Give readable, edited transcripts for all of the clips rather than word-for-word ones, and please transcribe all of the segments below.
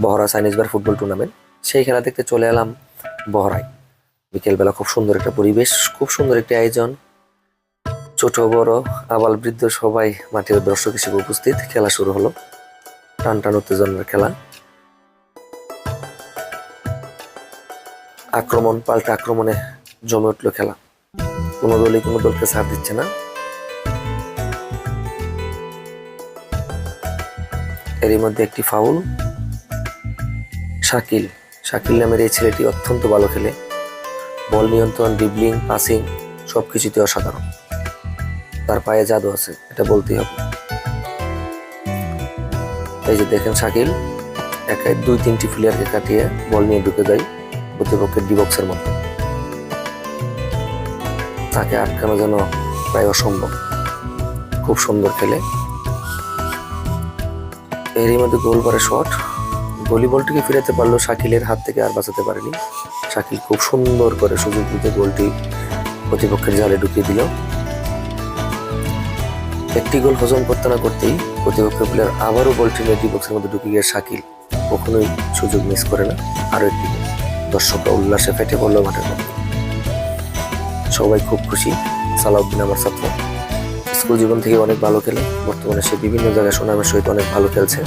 Bahara Chinese বার football tournament. সেই খেলা দেখতে চলে এলাম বহরায়। বিকেলবেলা খুব সুন্দর একটা পরিবেশ, খুব সুন্দর একটি আয়োজন। ছোট বড় আবাল বৃদ্ধ সবাই মাঠের দর্শক হিসেবে উপস্থিত। খেলা শুরু হলো, টান টান উত্তেজনার খেলা। আক্রমণ পাল্টা আক্রমণে জমে উঠলো খেলা। কোনো দলই কোনো দলকে ছাড় দিচ্ছে না। এরই মধ্যে একটি ফাউল। শাকিল শাকিল নামের এই ছেলেটি অত্যন্ত ভালো খেলে। বল নিয়ন্ত্রণ, ড্রিবলিং, পাসিং সবকিছুতে অসাধারণ। তার পায়ে জাদু আছে, এটা বলতেই হবে। এই যে দেখেন, শাকিল একাই 2-3টি প্লেয়ারকে কাটিয়ে বল নিয়ে ঢুকে যায় প্রতিপক্ষের ডি বক্সের মধ্যে। তাকে আটকানো যেন প্রায় অসম্ভব। খুব সুন্দর খেলে। এরই মধ্যে গোল করে শট। গলি বলটিকে ফিরাতে পারলো, শাকিলের হাত থেকে আর বাঁচাতে পারেনি। শাকিল খুব সুন্দর করে সুযোগ দিতে গোলটি প্রতিপক্ষের জালে ঢুকিয়ে দিল। একটি গোল হজম করতে না করতেই প্রতিপক্ষের প্লেয়ার আবারও বলটি নিয়ে ডি বক্সের মধ্যে ঢুকে গিয়ে শাকিল কখনোই সুযোগ মিস করে না। আরো একটি গোল। দর্শকরা উল্লাসে ফেটে পড়লো মাঠের মধ্যে। সবাই খুব খুশি। সালাউদ্দিন আমার ছাত্র, স্কুল জীবন থেকে অনেক ভালো খেলে। বর্তমানে সে বিভিন্ন জায়গায় সুনামের সহিত অনেক ভালো খেলছে।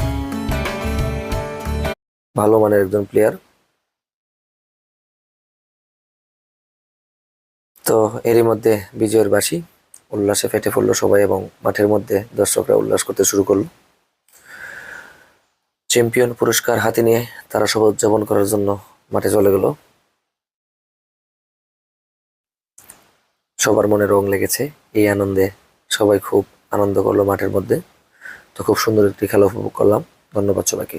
ভালো মানের একজন প্লেয়ার। তো এরই মধ্যে বিজয়ের বাঁশি উল্লাসে ফেটে পড়লো সবাই, এবং মাঠের মধ্যে দর্শকরা উল্লাস করতে শুরু করলো। চ্যাম্পিয়ন পুরস্কার হাতে নিয়ে তারা সব উদযাপন করার জন্য মাঠে চলে গেল। সবার মনে রং লেগেছে। এই আনন্দে সবাই খুব আনন্দ করলো মাঠের মধ্যে। তো খুব সুন্দর একটি খেলা উপভোগ করলাম। ধন্যবাদ সবাইকে।